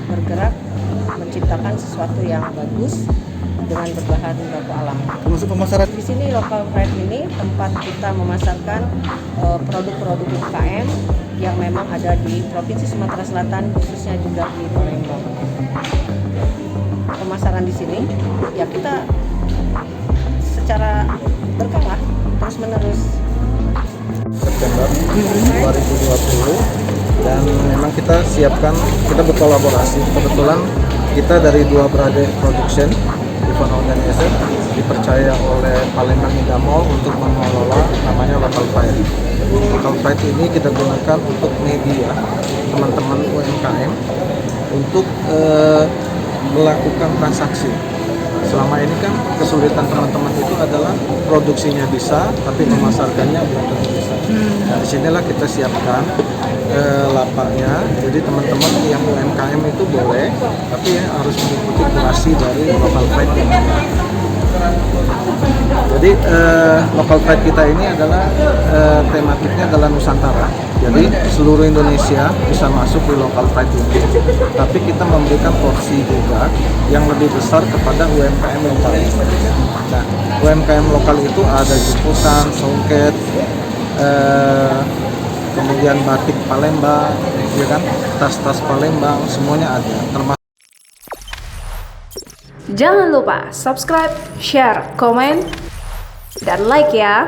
bergerak menciptakan sesuatu yang bagus dengan berbahan baku alam. Termasuk pemasaran. Di sini Local Pride ini tempat kita memasarkan produk-produk UMKM yang memang ada di Provinsi Sumatera Selatan, khususnya juga di Palembang. Pemasaran di sini ya kita secara berkala terus menerus. September 2020 dan memang kita kita berkolaborasi. Kebetulan kita dari Dua Brade Production event organizer dipercaya oleh Palembang Indah Mall untuk mengelola namanya Local Pride. Local Pride ini kita gunakan untuk media teman-teman UMKM untuk melakukan transaksi. Selama ini kan kesulitan teman-teman itu adalah produksinya bisa, tapi memasarkannya belum tentu bisa. Nah, disinilah kita siapkan lapaknya. Jadi teman-teman yang UMKM itu boleh, tapi ya harus mengikuti kurasi dari Local Pride yang ada. Jadi Local Pride kita ini adalah tematiknya adalah Nusantara. Jadi seluruh Indonesia bisa masuk di Local Pride ini. Tapi kita memberikan porsi juga yang lebih besar kepada UMKM lokal. Nah, UMKM lokal itu ada jemputan, songket, kemudian batik Palembang, ya kan, tas-tas Palembang, semuanya ada. Jangan lupa subscribe, share, komen, dan like ya.